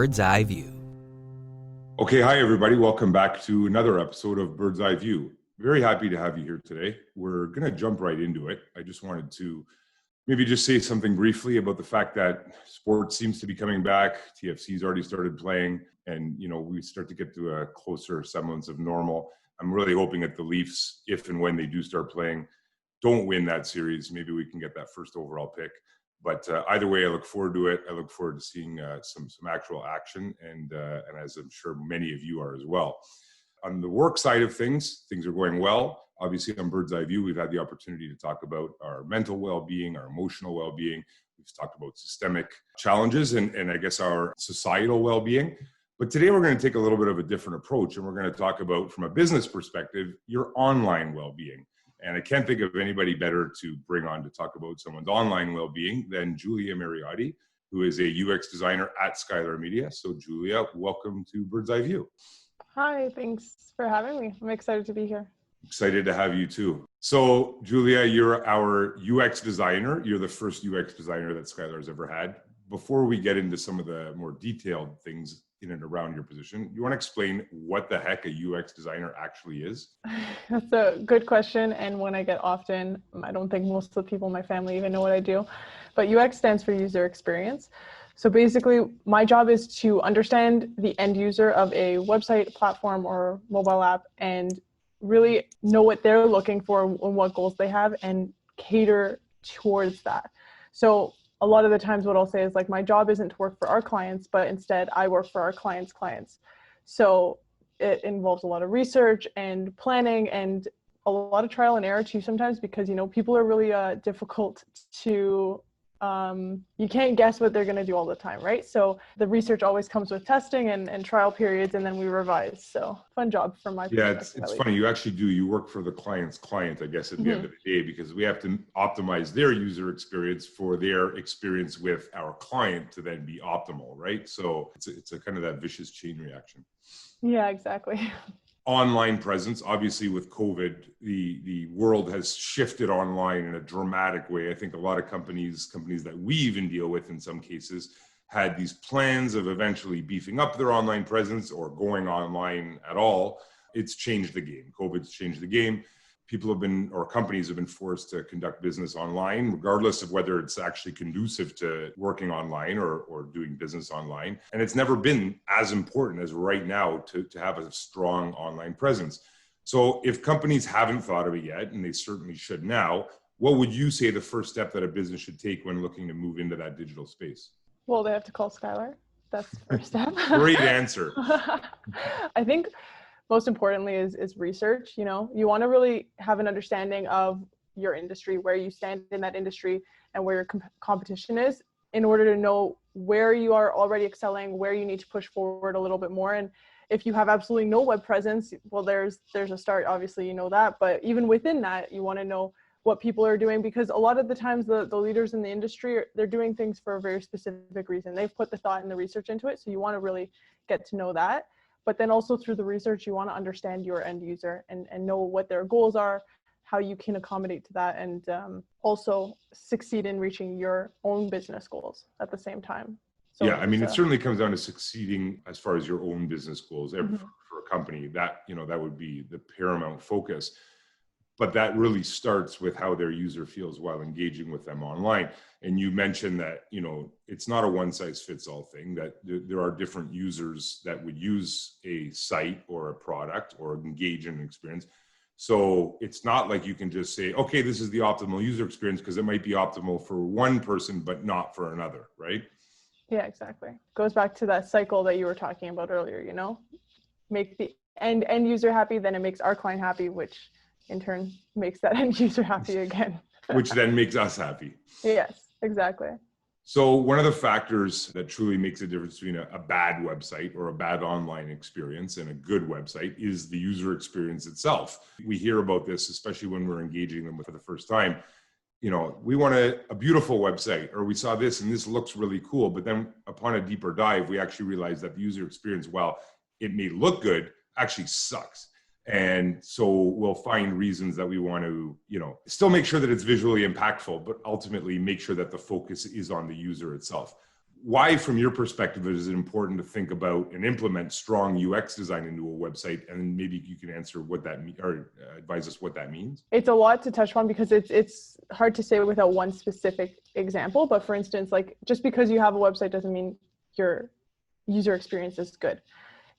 Bird's Eye View. Okay, hi everybody. Welcome back to another episode of Bird's Eye View. Very happy to have you here today. We're going to jump right into it. I just wanted to maybe just say something briefly about the fact that sports seems to be coming back. TFC's already started playing, and we start to get to a closer semblance of normal. I'm really hoping that the Leafs, if and when they do start playing, don't win that series. Maybe we can get that first overall pick. But either way, I look forward to it. I look forward to seeing some actual action, and as I'm sure many of you are as well. On the work side of things are going well. Obviously, on Bird's Eye View, we've had the opportunity to talk about our mental well-being, our emotional well-being. We've talked about systemic challenges and I guess our societal well-being. But today we're going to take a little bit of a different approach, and we're going to talk about, from a business perspective, your online well-being. And I can't think of anybody better to bring on to talk about someone's online well-being than Julia Mariotti, who is a UX designer at Skylar Media. So Julia, welcome to Bird's Eye View. Hi, thanks for having me. I'm excited to be here. Excited to have you too. So Julia, you're our UX designer. You're the first UX designer that Skylar's ever had. Before we get into some of the more detailed things in and around your position, you want to explain what the heck a UX designer actually is? That's a good question, and one I get often. I don't think most of the people in my family even know what I do, but UX stands for user experience. So basically, my job is to understand the end user of a website, platform, or mobile app and really know what they're looking for and what goals they have and cater towards that. So a lot of the times what I'll say is, like, my job isn't to work for our clients, but instead I work for our clients' clients. So it involves a lot of research and planning and a lot of trial and error too sometimes, because, people are really difficult to, you can't guess what they're going to do all the time, right? So the research always comes with testing and trial periods, and then we revise. So fun job from my perspective. Yeah, it's funny. You work for the client's client, I guess, at the end of the day, because we have to optimize their user experience for their experience with our client to then be optimal, right? So it's a kind of that vicious chain reaction. Yeah, exactly. Online presence, obviously with COVID, the world has shifted online in a dramatic way. I think a lot of companies that we even deal with in some cases, had these plans of eventually beefing up their online presence or going online at all. It's changed the game. COVID's changed the game. Companies have been forced to conduct business online, regardless of whether it's actually conducive to working online or doing business online. And it's never been as important as right now to have a strong online presence. So if companies haven't thought of it yet, and they certainly should now, what would you say the first step that a business should take when looking to move into that digital space? Well, they have to call Skylar. That's the first step. Great answer. I think most importantly is research. You want to really have an understanding of your industry, where you stand in that industry and where your competition is, in order to know where you are already excelling, where you need to push forward a little bit more. And if you have absolutely no web presence, well, there's a start, obviously, that, but even within that, you want to know what people are doing, because a lot of the times the leaders in the industry, they're doing things for a very specific reason. They've put the thought and the research into it. So you want to really get to know that. But then also through the research, you want to understand your end user and know what their goals are, how you can accommodate to that, and also succeed in reaching your own business goals at the same time. So yeah, I mean, it certainly comes down to succeeding as far as your own business goals. For a company, that would be the paramount focus. But that really starts with how their user feels while engaging with them online. And you mentioned that, it's not a one size fits all thing, that there are different users that would use a site or a product or engage in an experience. So it's not like you can just say, okay, this is the optimal user experience, because it might be optimal for one person, but not for another, right? Yeah, exactly. Goes back to that cycle that you were talking about earlier, make the end user happy, then it makes our client happy, which in turn makes that end user happy again. Which then makes us happy. Yes, exactly. So one of the factors that truly makes a difference between a bad website or a bad online experience and a good website is the user experience itself. We hear about this, especially when we're engaging them for the first time. We want a beautiful website, or we saw this and this looks really cool. But then upon a deeper dive, we actually realized that the user experience, while it may look good, actually sucks. And so we'll find reasons that we want to, still make sure that it's visually impactful, but ultimately make sure that the focus is on the user itself. why, from your perspective, is it important to think about and implement strong UX design into a website? And maybe you can answer what that means, or advise us what that means. It's a lot to touch on because it's hard to say without one specific example. But for instance, like just because you have a website doesn't mean your user experience is good.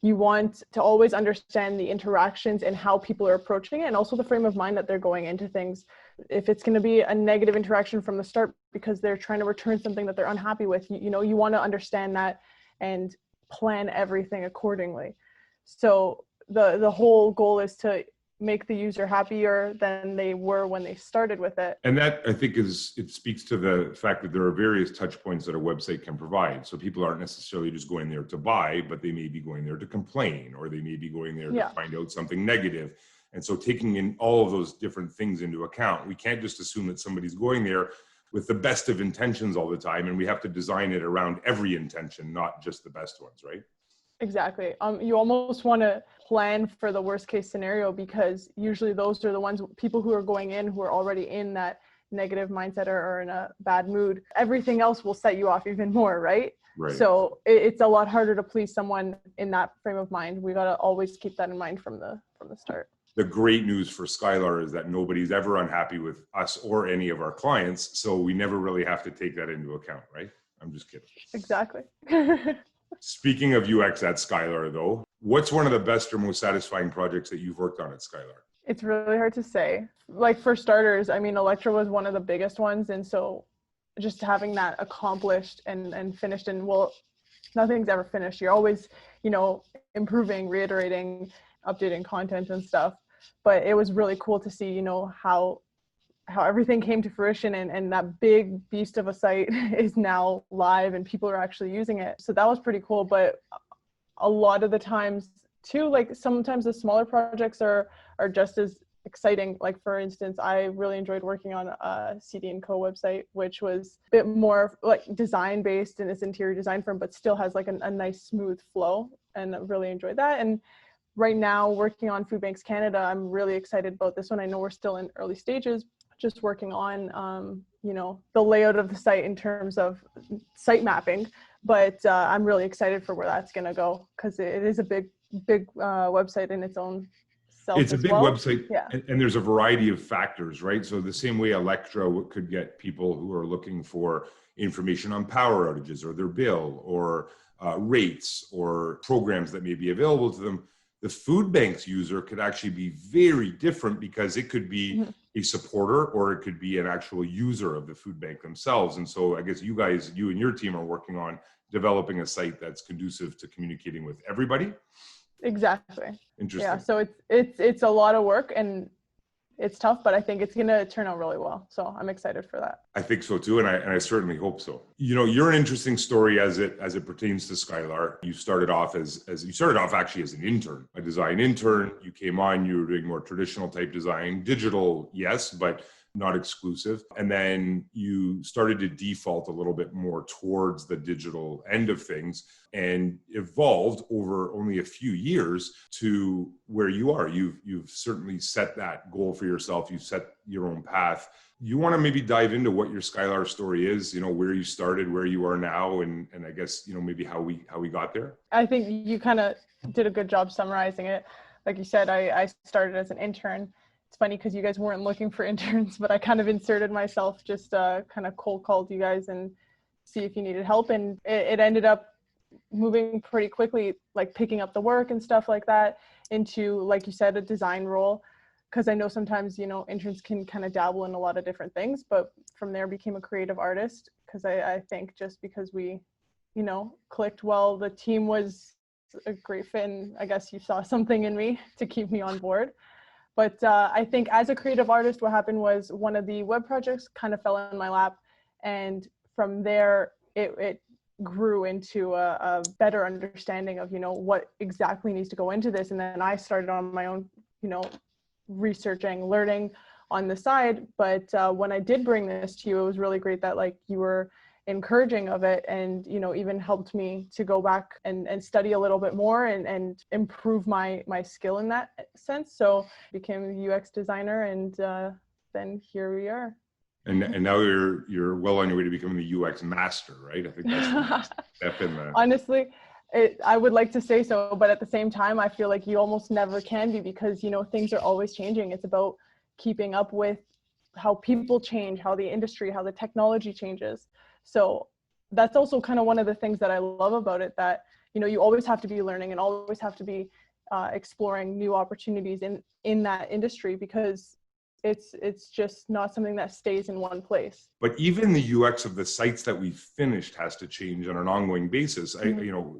You want to always understand the interactions and how people are approaching it, and also the frame of mind that they're going into things. If it's going to be a negative interaction from the start because they're trying to return something that they're unhappy with, you want to understand that and plan everything accordingly. So the whole goal is to make the user happier than they were when they started with it. And that, I think, it speaks to the fact that there are various touch points that a website can provide. So people aren't necessarily just going there to buy, but they may be going there to complain, or they may be going there to find out something negative. And so taking in all of those different things into account, we can't just assume that somebody's going there with the best of intentions all the time, and we have to design it around every intention, not just the best ones, right? Exactly. You almost want to plan for the worst case scenario, because usually those are the ones, people who are going in, who are already in that negative mindset or in a bad mood. Everything else will set you off even more, right? Right. So it's a lot harder to please someone in that frame of mind. We got to always keep that in mind from the start. The great news for Skylar is that nobody's ever unhappy with us or any of our clients. So we never really have to take that into account, right? I'm just kidding. Exactly. Speaking of UX at Skylar, though, what's one of the best or most satisfying projects that you've worked on at Skylar? It's really hard to say. Like, for starters, I mean, Electra was one of the biggest ones. And so just having that accomplished and finished, and well, nothing's ever finished. You're always, improving, reiterating, updating content and stuff. But it was really cool to see, how everything came to fruition, and that big beast of a site is now live and people are actually using it. So that was pretty cool. But a lot of the times too, like sometimes the smaller projects are just as exciting. Like, for instance, I really enjoyed working on a CD & Co website, which was a bit more like design based in its interior design firm, but still has like a nice smooth flow, and I really enjoyed that. And right now, working on Food Banks Canada, I'm really excited about this one. I know we're still in early stages, just working on, the layout of the site in terms of site mapping. But I'm really excited for where that's going to go, because it is a big website in its own self. It's a big website, yeah. And there's a variety of factors, right? So the same way Electra could get people who are looking for information on power outages or their bill, or rates, or programs that may be available to them, the Food Banks user could actually be very different, because it could be a supporter, or it could be an actual user of the food bank themselves. And so I guess you and your team are working on developing a site that's conducive to communicating with everybody. Exactly. Interesting. Yeah. So it's a lot of work, and it's tough, but I think it's going to turn out really well. So I'm excited for that. I think so too. And I certainly hope so. You're an interesting story as it pertains to Skylar. You started off actually as an intern, a design intern. You came on, you were doing more traditional type design, digital, yes, but not exclusive. And then you started to default a little bit more towards the digital end of things, and evolved over only a few years to where you are. You've certainly set that goal for yourself. You've set your own path. You want to maybe dive into what your Skylar story is, where you started, where you are now, and I guess, maybe how we got there? I think you kind of did a good job summarizing it. Like you said, I started as an intern. It's funny because you guys weren't looking for interns, but I kind of inserted myself, just kind of cold called you guys and see if you needed help. And it ended up moving pretty quickly, like picking up the work and stuff like that, into, like you said, a design role. Because I know sometimes, interns can kind of dabble in a lot of different things, but from there became a creative artist, because I think just because we, clicked well, the team was a great fit, and I guess you saw something in me to keep me on board. But I think as a creative artist, what happened was one of the web projects kind of fell in my lap. And from there, it grew into a better understanding of, what exactly needs to go into this. And then I started on my own, researching, learning on the side. But when I did bring this to you, it was really great that you were encouraging of it, and even helped me to go back and study a little bit more and improve my skill in that sense. So I became a UX designer, and then here we are. And now you're well on your way to becoming the UX master, right? I think that's the next step in the. Honestly, I would like to say so, but at the same time, I feel like you almost never can be because, things are always changing. It's about keeping up with how people change, how the industry, how the technology changes. So that's also kind of one of the things that I love about it, that, you always have to be learning and always have to be exploring new opportunities in that industry, because it's just not something that stays in one place. But even the UX of the sites that we've finished has to change on an ongoing basis.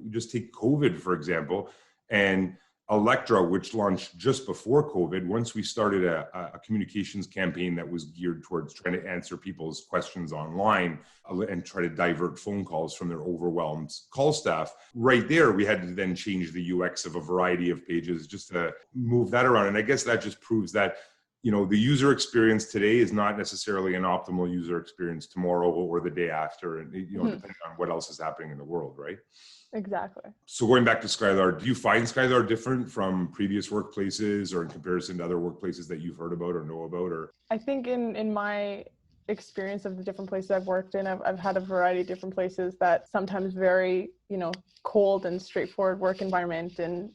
Just take COVID, for example, and Electra, which launched just before COVID. Once we started a communications campaign that was geared towards trying to answer people's questions online and try to divert phone calls from their overwhelmed call staff, right there, we had to then change the UX of a variety of pages just to move that around. And I guess that just proves that the user experience today is not necessarily an optimal user experience tomorrow or the day after, and depending on what else is happening in the world, right? Exactly. So going back to Skylar, do you find Skylar different from previous workplaces or in comparison to other workplaces that you've heard about or know about? Or I think in my experience of the different places I've worked in, I've had a variety of different places that sometimes very, cold and straightforward work environment, and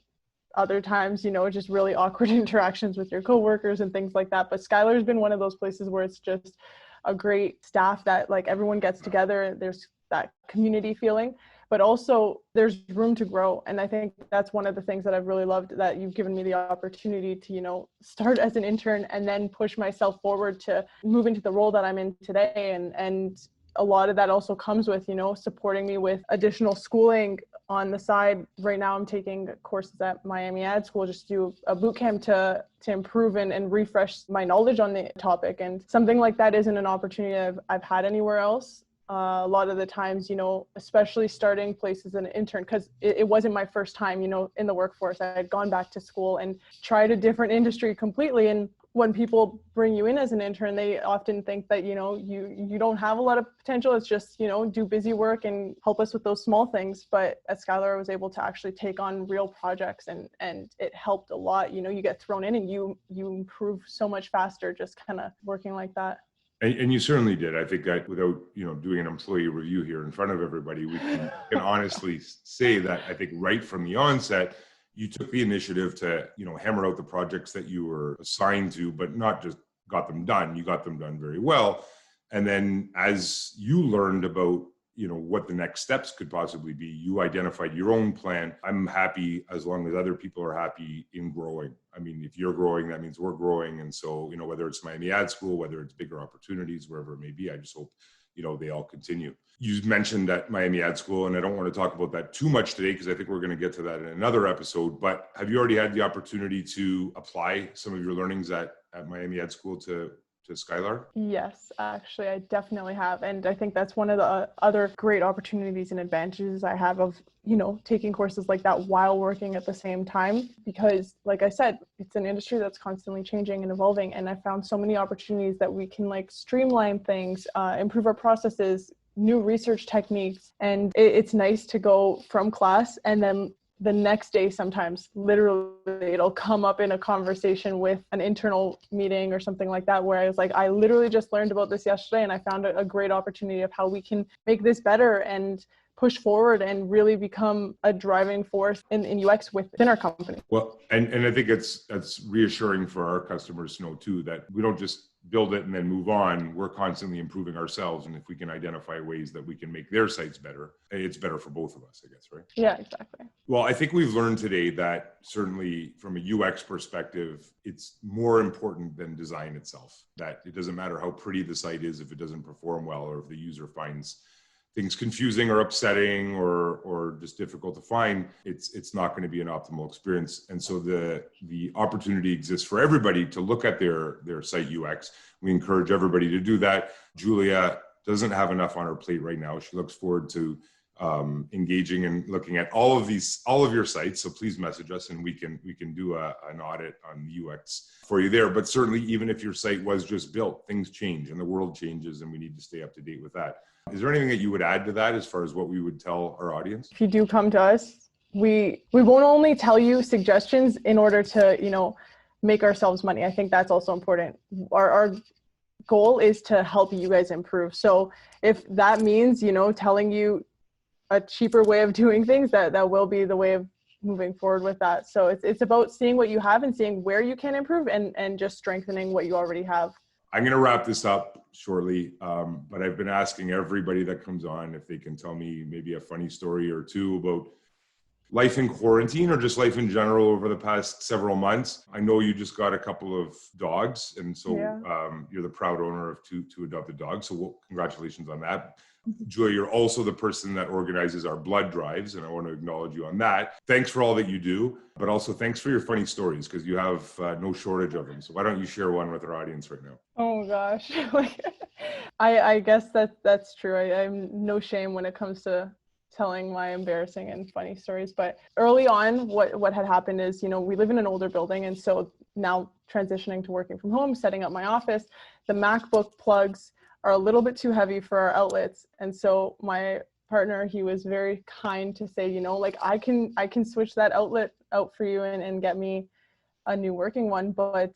other times, just really awkward interactions with your coworkers and things like that. But Skylar's been one of those places where it's just a great staff that like everyone gets together. There's that community feeling, but also there's room to grow. And I think that's one of the things that I've really loved, that you've given me the opportunity to, start as an intern and then push myself forward to move into the role that I'm in today. And a lot of that also comes with, supporting me with additional schooling on the side. Right now I'm taking courses at Miami Ad School, just do a boot camp to improve and refresh my knowledge on the topic. And something like that isn't an opportunity I've had anywhere else. A lot of the times, especially starting places as an intern, because it wasn't my first time, in the workforce. I had gone back to school and tried a different industry completely. And when people bring you in as an intern, they often think that, you don't have a lot of potential. It's just, do busy work and help us with those small things. But at Skylar, I was able to actually take on real projects, and it helped a lot. You get thrown in and you improve so much faster just kind of working like that. And you certainly did. I think that without, doing an employee review here in front of everybody, we can honestly say that I think right from the onset, you took the initiative to, hammer out the projects that you were assigned to, but not just got them done. You got them done very well. And then as you learned about, what the next steps could possibly be, you identified your own plan. I'm happy as long as other people are happy in growing. I mean, if you're growing, that means we're growing. And so, whether it's Miami Ad School, whether it's bigger opportunities, wherever it may be, I just hope, they all continue. You mentioned at Miami Ad School, and I don't want to talk about that too much today because I think we're going to get to that in another episode, but have you already had the opportunity to apply some of your learnings at Miami Ad School to Skylar? Yes, actually, I definitely have. And I think that's one of the other great opportunities and advantages I have of, taking courses like that while working at the same time. Because like I said, it's an industry that's constantly changing and evolving. And I found so many opportunities that we can streamline things, improve our processes, new research techniques. And it's nice to go from class and then the next day, sometimes literally it'll come up in a conversation with an internal meeting or something like that, where I was like, I literally just learned about this yesterday and I found a great opportunity of how we can make this better and push forward and really become a driving force in UX within our company. Well, and I think that's reassuring for our customers to know too, that we don't just build it and then move on. We're constantly improving ourselves. And if we can identify ways that we can make their sites better, it's better for both of us, I guess, right? Yeah, exactly. Well, I think we've learned today that certainly from a UX perspective, it's more important than design itself, that it doesn't matter how pretty the site is if it doesn't perform well, or if the user finds things confusing or upsetting or just difficult to find, it's not going to be an optimal experience. And so the opportunity exists for everybody to look at their site UX. We encourage everybody to do that. Julia doesn't have enough on her plate right now. She looks forward to engaging and looking at all of your sites. So please message us and we can do an audit on the UX for you there. But certainly, even if your site was just built, things change and the world changes and we need to stay up to date with that. Is there anything that you would add to that as far as what we would tell our audience? If you do come to us, we won't only tell you suggestions in order to, make ourselves money. I think that's also important. Our goal is to help you guys improve. So if that means, telling you a cheaper way of doing things, that will be the way of moving forward with that. So it's about seeing what you have and seeing where you can improve and just strengthening what you already have. I'm going to wrap this up shortly, but I've been asking everybody that comes on if they can tell me maybe a funny story or two about life in quarantine or just life in general over the past several months. I know you just got a couple of dogs, and so you're the proud owner of two adopted dogs. So congratulations on that. Julia, you're also the person that organizes our blood drives, and I want to acknowledge you on that. Thanks for all that you do, but also thanks for your funny stories, because you have no shortage of them. So why don't you share one with our audience right now? Oh gosh, I guess that's true. I'm no shame when it comes to telling my embarrassing and funny stories. But early on, what had happened is, we live in an older building, and so now transitioning to working from home, setting up my office, the MacBook plugs are a little bit too heavy for our outlets. And so my partner, he was very kind to say, I can switch that outlet out for you and get me a new working one. But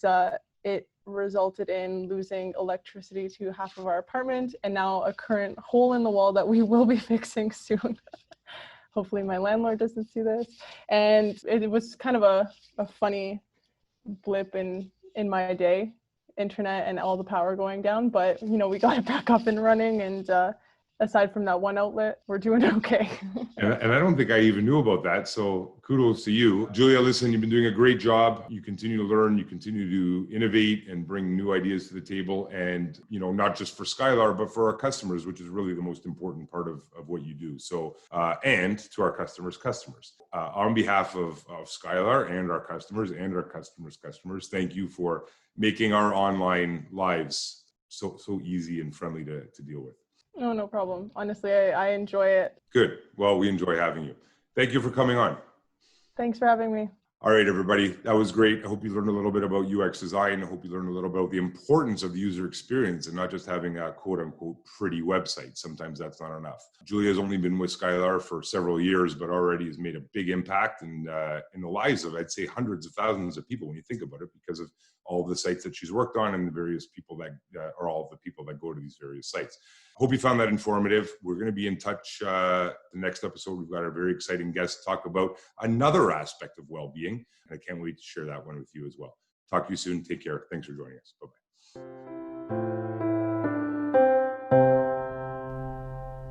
it resulted in losing electricity to half of our apartment, and now a current hole in the wall that we will be fixing soon. Hopefully my landlord doesn't see this. And it was kind of a funny blip in my day, internet and all the power going down, but we got it back up and running, and aside from that one outlet, we're doing okay. And I don't think I even knew about that, so kudos to you. Julia, listen, you've been doing a great job. You continue to learn, you continue to innovate and bring new ideas to the table, and not just for Skylar, but for our customers, which is really the most important part of what you do. So and to our customers. On behalf of Skylar and our customers customers, thank you for making our online lives so easy and friendly to deal with. Oh, no problem. Honestly, I enjoy it. Good. Well, we enjoy having you. Thank you for coming on. Thanks for having me. All right, everybody. That was great. I hope you learned a little bit about UX design. I hope you learned a little about the importance of the user experience and not just having a quote unquote pretty website. Sometimes that's not enough. Julia's only been with Skylar for several years, but already has made a big impact in the lives of, I'd say, hundreds of thousands of people when you think about it, because of all of the sites that she's worked on and the various people that are all of the people that go to these various sites. Hope you found that informative. We're going to be in touch the next episode. We've got a very exciting guest to talk about another aspect of well-being, and I can't wait to share that one with you as well. Talk to you soon. Take care. Thanks for joining us. Bye-bye.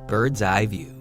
Bird's Eye View.